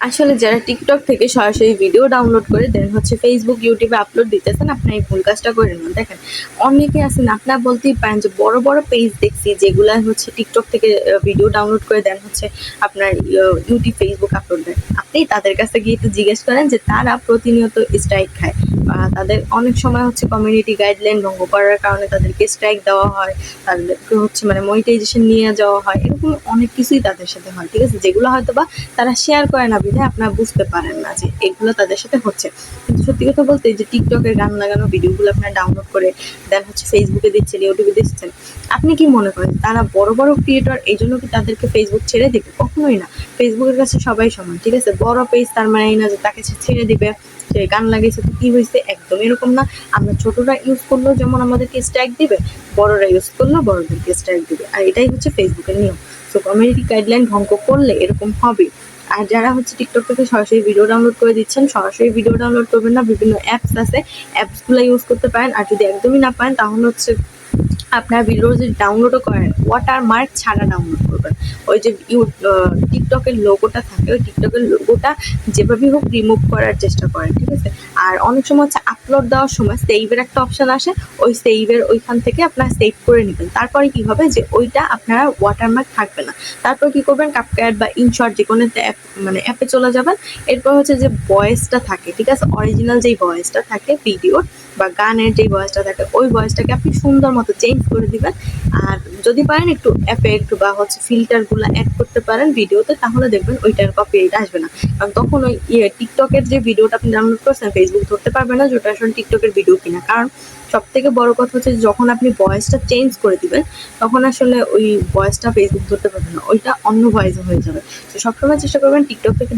আসলে যারা টিকটক থেকে সরাসরি ভিডিও ডাউনলোড করে দেন হচ্ছে ফেসবুক ইউটিউবে আপলোড দিতেছেন, আপনি এই ভুল কাজটা করেন না। দেখেন, অনেকে আছেন আপনারা বলতেই পারেন যে বড় বড় পেজ দেখছি যেগুলা হচ্ছে টিকটক থেকে ভিডিও ডাউনলোড করে দেন হচ্ছে আপনার ইউটিউব ফেসবুক আপলোড দেন। আপনি তাদের কাছে গিয়ে একটু জিজ্ঞেস করেন যে তারা প্রতিনিয়ত স্ট্রাইক খায় বা তাদের অনেক সময় হচ্ছে কমিউনিটি গাইডলাইন ভঙ্গ করার কারণে তাদেরকে স্ট্রাইক দেওয়া হয়, তাদেরকে হচ্ছে মানে মনিটাইজেশন নিয়ে যাওয়া হয়, এরকম অনেক কিছুই তাদের সাথে হয়। ঠিক আছে, যেগুলো হয়তো বা তারা শেয়ার করে না বিধায় আপনারা বুঝতে পারেন না যে এগুলো তাদের সাথে হচ্ছে। কিন্তু সত্যি কথা বলতে যে টিকটকের গান লাগানো ভিডিওগুলো আপনারা ডাউনলোড করে দেন হচ্ছে ফেসবুকে দিচ্ছেন, ইউটিউবে দিচ্ছেন, আপনি কি মনে করেন তারা বড় বড় ক্রিয়েটর এই জন্য কি তাদেরকে ফেসবুক ছেড়ে দিবে? কখনোই না। ফেসবুকের কাছে সবাই সমান। ঠিক আছে, বড় পেজ তার মানে এই না যে তাকে ছেড়ে দিবে, সে গান লাগিয়েছে তো কি হয়েছে, একদম এরকম না। আমরা ছোটরা ইউজ করলেও যেমন আমাদেরকে স্ট্রাইক দিবে, বড়রা ইউজ করলেও বড়দেরকে স্ট্রাইক দিবে। আর এটাই হচ্ছে ফেসবুকের নিয়ম। সো কমিউনিটি গাইডলাইন ভঙ্গ করলে এরকম হবে। আর যারা হচ্ছে টিকটক থেকে সরাসরি ভিডিও ডাউনলোড করে দিচ্ছেন, সরাসরি ভিডিও ডাউনলোড করবেন না, বিভিন্ন অ্যাপস আছে, অ্যাপসগুলো ইউজ করতে পারেন। আর যদি একদমই না পারেন তাহলে হচ্ছে আপনার ভিডিও যদি ডাউনলোডও করেন ওয়াটারমার্ক ছাড়া ডাউনলোড করবেন। ওই যে টিকটকের লোগোটা থাকে, ওই টিকটকের লোগোটা যেভাবেই হোক রিমুভ করার চেষ্টা করেন। ঠিক আছে, আর অনেক সময় হচ্ছে আপলোড দেওয়ার সময় সেভের একটা অপশান আসে, ওই সেভের ওইখান থেকে আপনারা সেভ করে নেবেন। তারপরে কি হবে যে ওইটা আপনারা ওয়াটারমার্ক থাকবে না। তারপর কি করবেন, ক্যাপকাট বা ইনশর্ট যে কোনো অ্যাপ মানে অ্যাপে চলে যাবেন। এরপর হচ্ছে যে ভয়েসটা থাকে, ঠিক আছে, অরিজিনাল যেই ভয়েসটা থাকে ভিডিওর বা গানের যেই ভয়েসটা থাকে, ওই ভয়েসটাকে আপনি সুন্দর মতো চেঞ্জ করে দিবেন। আর যদি পারেন একটু এফেক্ট বা হচ্ছে ফিল্টারগুলো অ্যাড করতে পারেন ভিডিওতে, তাহলে দেখবেন ওইটার কপিরাইট আসবে না। কারণ তখন ওই টিকটকের যে ভিডিওটা আপনি ডাউনলোড করছেন ফেসবুক ধরতে পারবে না যে ওটা আসলে টিকটকের ভিডিও কিনা। কারণ সব থেকে বড় কথা হচ্ছে যখন আপনি ভয়েসটা চেঞ্জ করে দিবেন তখন আসলে ওই ভয়েসটা ফেসবুক ধরতে পারবে না, ওইটা অন্য ভয়েসে হয়ে যাবে। তো সবসময় চেষ্টা করবেন টিকটক থেকে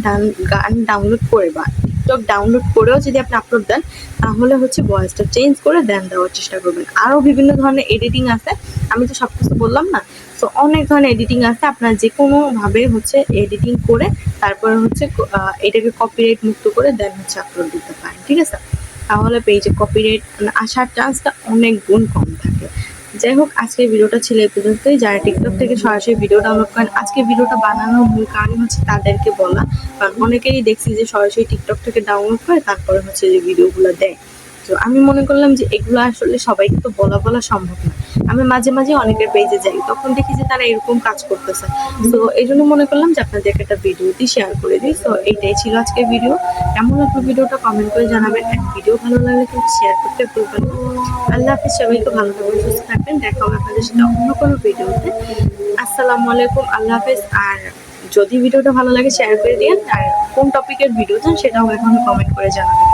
গান ডাউনলোড করে বা টিকটক ডাউনলোড করেও যদি আপনি আপলোড দেন তাহলে হচ্ছে ভয়েসটা চেঞ্জ করে দেওয়ার চেষ্টা করবেন। আরও বিভিন্ন ধরনের এডিটিং আছে, আমি তো সব কিছু বললাম না। তো অনেক ধরনের এডিটিং আছে, আপনার যে কোনোভাবে হচ্ছে এডিটিং করে তারপরে হচ্ছে এটাকে কপিরাইট মুক্ত করে দেন হচ্ছে আপলোড দিতে পারেন। ঠিক আছে, তাহলে পেজে কপিরাইট আসার চান্সটা অনেক গুণ কম থাকে। যাই হোক, আজকের ভিডিওটা ছিল এই পর্যন্তই। যারা টিকটক থেকে সরাসরি ভিডিও ডাউনলোড করেন, আজকে ভিডিওটা বানানোর মূল কারণ হচ্ছে তাদেরকে বলা। কারণ অনেকেই দেখছি যে সরাসরি টিকটক থেকে ডাউনলোড করে তারপরে হচ্ছে যে ভিডিওগুলো দেয়। তো আমি মনে করলাম যে এগুলো আসলে সবাইকে তো বলা সম্ভব না। আমি মাঝে মাঝে অনেকের পেজে যাই, তখন দেখি যে তারা এরকম কাজ করতেছে। তো এই জন্য মনে করলাম যে আপনাদেরকে একটা ভিডিওটি শেয়ার করে দিই। তো এইটাই ছিল আজকের ভিডিও। কেমন লাগলো ভিডিওটা কমেন্ট করে জানাবেন। আর ভিডিও ভালো লাগলে কিন্তু শেয়ার করতে ভুলবেন না। আল্লাহ হাফিজ, সবাইকে ভালো থাকবেন, সুস্থ থাকবেন। দেখা হবে আপনাদের সাথে অন্য কোনো ভিডিওতে। আসসালামু আলাইকুম, আল্লাহ হাফিজ। আর যদি ভিডিওটা ভালো লাগে শেয়ার করে দিন, আর কোন টপিকের ভিডিও চান সেটাও এখন কমেন্ট করে জানাবেন।